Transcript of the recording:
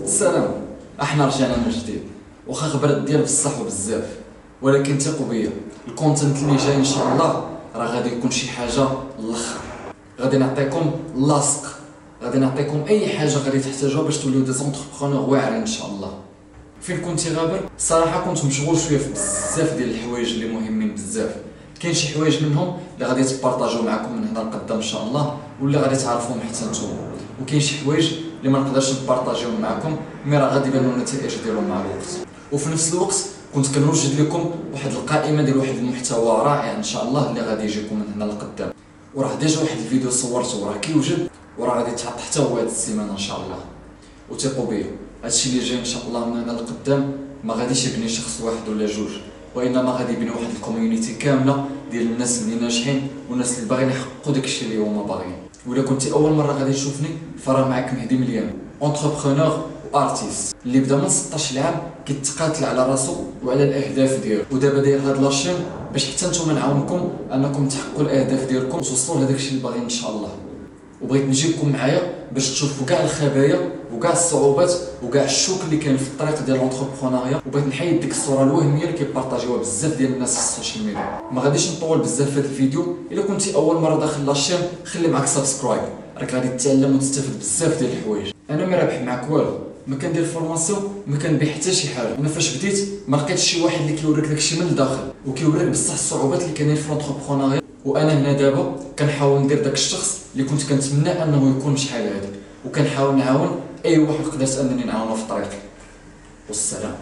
السلام. احنا رجعنا من جديد، واخا خبرت ديال بصح وبزاف، ولكن ثقوا بيا الكونتنت اللي جاي ان شاء الله راه غادي يكون شي حاجه الاخر. غادي نعطيكم لاصق، غادي نعطيكم اي حاجه غادي تحتاجوها باش توليو دي زونتربرونور واعرين ان شاء الله. فين كنتي غابر؟ الصراحه كنت مشغول شويه في بزاف ديال الحوايج اللي مهمين بزاف. كاين شي حوايج منهم اللي غادي تبارطاجيو معكم من هنا لقدام ان شاء الله، واللي غادي تعرفوهم حتى نتوما، وكاين شي حوايج اللي ما نقدرش نبارطاجيهم معكم، مي راه غادي يبانوا النتائج ديالهم مع الوقت. وفي نفس الوقت كنت كنوجد لكم واحد القائمه ديال واحد المحتوى رائع ان شاء الله اللي غادي يجيكم من هنا لقدام، وراه ديجا واحد الفيديو صورته وراه كيوجد، وراه غادي يتحط حتى هو هاد السيمانه ان شاء الله. وثقوا بيا هادشي اللي جاي ان شاء الله من هنا لقدام ما غاديش يبني شخص واحد ولا جوج، وانما غادي يبني واحد الكوميونيتي كامله ديال الناس اللي ناجحين والناس اللي باغيين يحققوا داكشي اللي هما باغيين. ولا كنتي اول مره غادي تشوفني فراه معاك مهدي مليان، اونتربرونور وارتيست اللي بدا من 16 عام كيتقاتل على راسو وعلى الاهداف ديالو، ودابا داير هاد لاشين باش حتى نتوما نعاونكم انكم تحققوا الاهداف ديالكم وتوصلوا لهداكشي اللي باغيين ان شاء الله. وبغيت نجيبكم معايا باش تشوفوا كاع الخبايا وكاع الصعوبات وكاع الشوك اللي كاين في الطريق ديال لونتربرونيا، وبغيت نحيد ديك الصوره الوهميه اللي كيبارطاجيوها بزاف ديال الناس في السوشيال ميديا. ما غاديش نطول بزاف في هذا الفيديو. الا كنتي اول مره داخل لاشين خلي معاك سبسكرايب، راك غادي تتعلم وتستافد بزاف ديال الحوايج. انا ما رابح معاك والو، ما كندير فورماسيون، ما كنبيع حتى شي حاجه. انا فاش بديت ما لقيتش شي واحد اللي كيوريك داكشي من الداخل وكيوريك بصح الصعوبات اللي كاينين في لونتربرونيا. وانا هنا دابا كنحاول ندير داك الشخص اللي كنت كنتمنى انه يكون شحال هذا، وكنحاول نعاون اي واحد قدرت انني نعاونو في طريقي. والسلام.